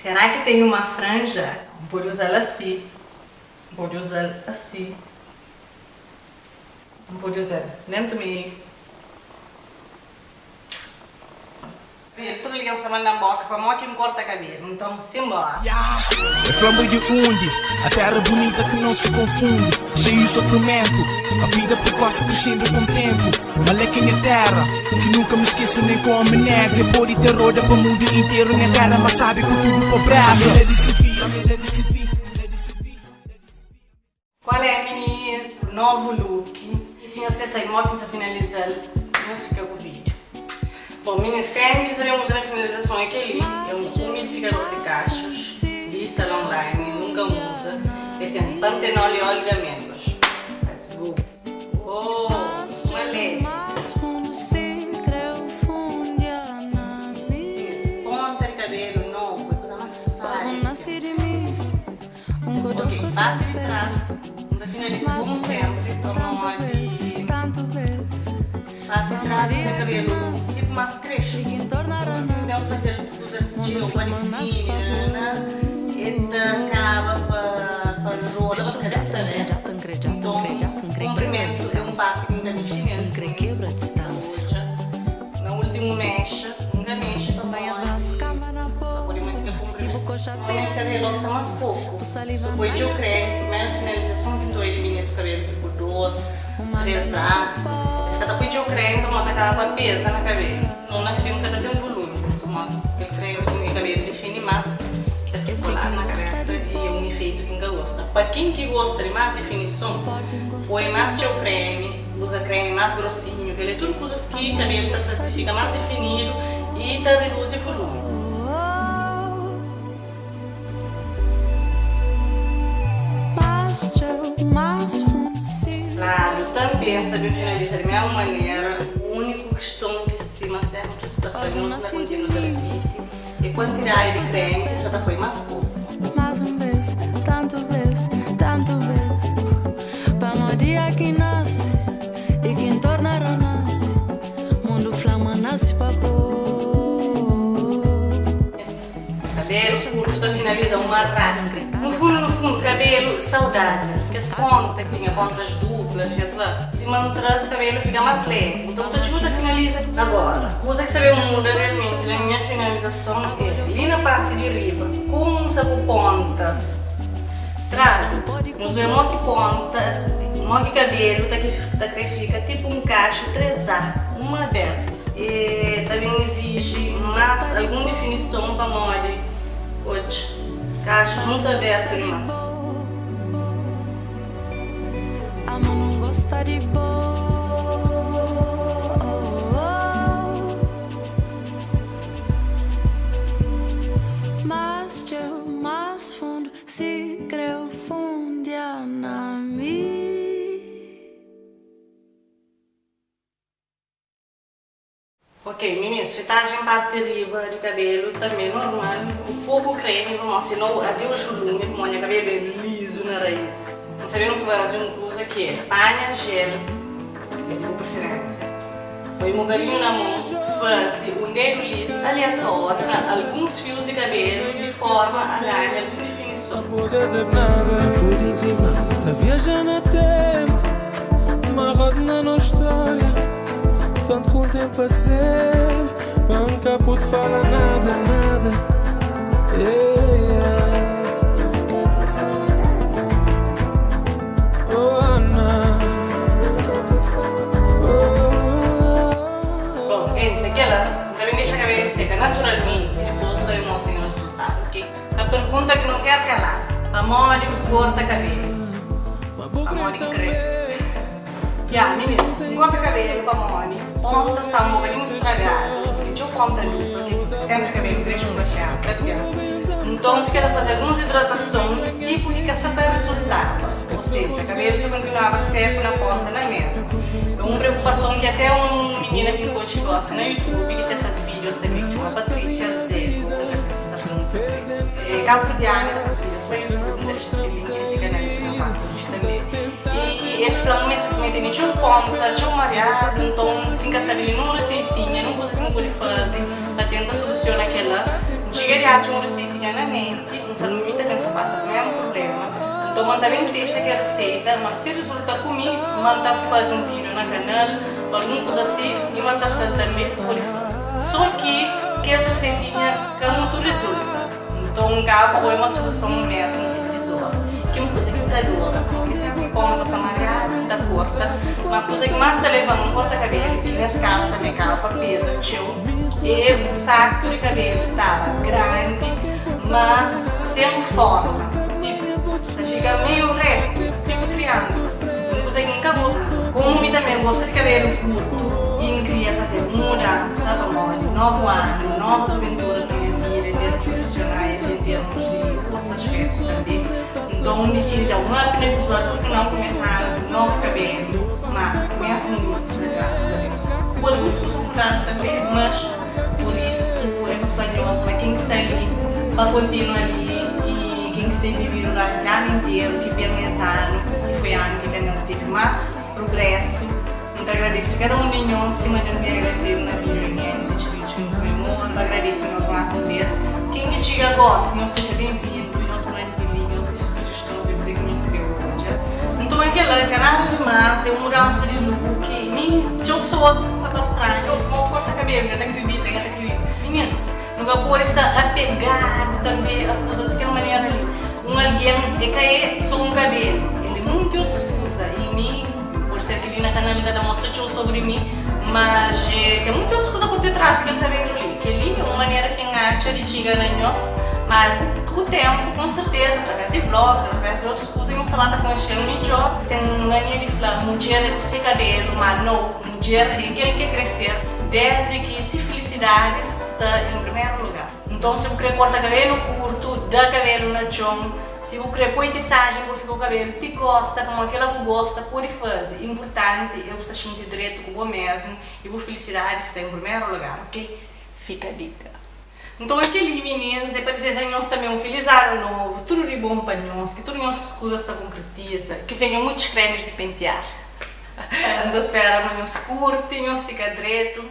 Será que tem uma franja? Pode usar assim. Pode usar assim. Pode usar dentro do meio. Eu tô ligando semana na boca para mó que me corta cabelo. Então, simbora. É flambo de onde? A terra bonita que não se confunde. Cheio de sofrimento. A vida precoce crescendo com o tempo. Malequim é terra. Que nunca me esqueço nem com amnésia. Pode ter roda para o mundo inteiro. Minha cara, mas sabe com tudo com braço. Qual é, meninas? Novo look. E se nós queremos sair moto e finalizar, nós ficamos com o vídeo. Bom, meninas, creme que sabemos na finalização é aquele. É um umidificador de cachos de salão online, nunca usa. Ele tem um pantenol e óleo de amêndoas. Let's go. Oh, uma leve. Ponta de cabelo novo, é coisa massagem. Ok, bate por trás. Ainda finaliza como sempre, com a mão de parte de trás do cabelo. Mais cresce, se não fazer usa estilo panifina, então acaba para rola para cada através. Então, comprimento é um parte que ainda mexe neles, na última mecha, ainda mexe também para poder manter o comprimento. Normalmente o cabelo usa mais pouco. Depois eu creio, primeira finalização que estou eliminando o cabelo tipo 2, 3A. Depois eu creio para montar para pesa na cabelo. Não na filme cada tem um volume. Eu creio que o cabelo define mais que a circular na cabeça e é um efeito que gosta. Para quem que gosta de mais definição, põe mais seu creme, usa creme mais grossinho, que ele é tudo coisas que o cabelo fica mais definido e reduz o volume. Claro, também saber finalizar da mesma maneira. A única questão que se me sempre está fazendo na contínua da levite é quantidade de creme que se está foi mais pouco. Mais vez, tanto vez, para no dia que nasce e quem torna renasce, mundo flama nasce para pôr. Cabelo curto da finaliza uma rápida. No fundo, cabelo saudável, que as pontas, que tinha pontas duplas, se mantraz o cabelo fica mais leve. Então, tu ajuda a finalizar agora. Usa que saber muda realmente na minha finalização é ali na parte de riba, como sabe pontas. Trago, nós vemos que ponta, que cabelo que fica tipo um cacho 3A, uma aberta. E também exige mais alguma definição para molde hoje. Cacho junto aberto e mais. A mão não gosta de boa. Mas eu mais fundo se creu fundia na mim. Ok, meninas, fitagem parte de riba de cabelo também normal, com pouco creme, vamos assim, não adeus volume, como o cabelo é liso na raiz. Sabemos fazer uma coisa que é banha, gel, é a tua preferência. Põe um galinho na mão, faz um dedo liso aleatório, alguns fios de cabelo de forma a ganhar alguma definição. Não pode dizer nada, viaja no tempo, uma roda na nostalgia. Tanto com o tempo a dizer, nunca pude falar nada. Oh, Ana. Bom, antes aquela também deixa o cabelo seca naturalmente, depois não devemos mostrar o resultado, ok? A pergunta que não quer calar, a moda que corta cabelo, a moda que creme. Meninas, corta cabelo para mole, ponta está um bocadinho estragado, deixa eu ponta ali, porque sempre o cabelo cresce um baixado, então fica a fazer algumas hidratações, tipo que quer saber o resultado, ou seja, o cabelo se continuava seco na ponta na mesa. É uma preocupação que até uma menina que gosta no YouTube, que até faz vídeos também, que chama Patrícia Zeco, que essa sensação Calvidiana, ela faz vídeos para YouTube, deixa esse link nesse canal que nós vamos também. E ele falou que tinha um ponta, tinha um mareado, então assim que sabia numa receitinha, não pode fazer para tentar solucionar aquela. Chega a tinha uma receita cotidianamente, muita gente passa com o mesmo problema. Então, eu também testa que a receita, mas se resulta comigo, eu faço um vídeo na canal, alguma coisa assim, e eu faço também por fazer. Só que essa receitinha que muito resulta. Então, cabo é uma solução mesmo de tesoura. Que é uma coisa que está dura, porque sempre ponta, samarada, está corta. Uma coisa que mais está levando um corta-cabelo, que nesse caso também capa, pesa, tio. E o facto de cabelo estava grande, mas sem forma. Tipo, fica meio reto, tipo triângulo. Uma coisa que nunca gosto. Como eu também gosto de cabelo curto, e queria fazer uma mudança, novo ano, novas aventuras na minha vida, em termos profissionais e em termos de outros aspectos também. Então, decidi dar um up na visual, porque não começar um novo cabelo, mas começa muito, graças a Deus. O alguns coisas mudaram também, mas por isso é fanhoso, mas quem segue para continuar ali e quem esteve durante o ano inteiro, que pelo menos ano, que foi ano que ainda teve mais progresso, muito agradeço cada um de nós, se a gente me agradecer na vida, ninguém se inscritos no meu mundo, agradeço nós mais uma vez. Quem que chega agora, se não seja bem-vindo, nós não entendemos, não seja sugestões e dizer que não se criou hoje. Então, aquele canal demais, é uma mudança de look, tinha pessoas que estranhas, uma corta-cabelo, não acredita, não acredita. Meninas, nunca pode estar apegado também a coisas daquela maneira ali. Alguém é cair sobre um cabelo, ele é muito outra coisa, e mim, por ser que ali na canal ainda mostra sobre mim, mas tem muitas outras coisas por detrás daquele cabelo ali, que ali é uma maneira que acha de chegar na nós, mas com o tempo, com certeza, através de vlogs, através de outras coisas, não sabe estar conhecendo melhor. Tem mania de falar, mulher é com seu cabelo, mas não, mulher é aquele que crescer, desde que se felicidade está em primeiro lugar. Então, se você quer cortar cabelo curto, dá cabelo na chão, se você quer pôr tissagem para ficar o cabelo, te gosta, como aquela que gosta, pode fazer. Importante é você sentir direito com você mesmo e a felicidade está em primeiro lugar, ok? Fica a dica. Então, aquele meninas, é para dizer a nós também um feliz ano novo, tudo de bom para nós, que todas as nossas coisas se concretizam, que venham muitos cremes de pentear. Ando a esperar amanhã curto, meu cicadeto.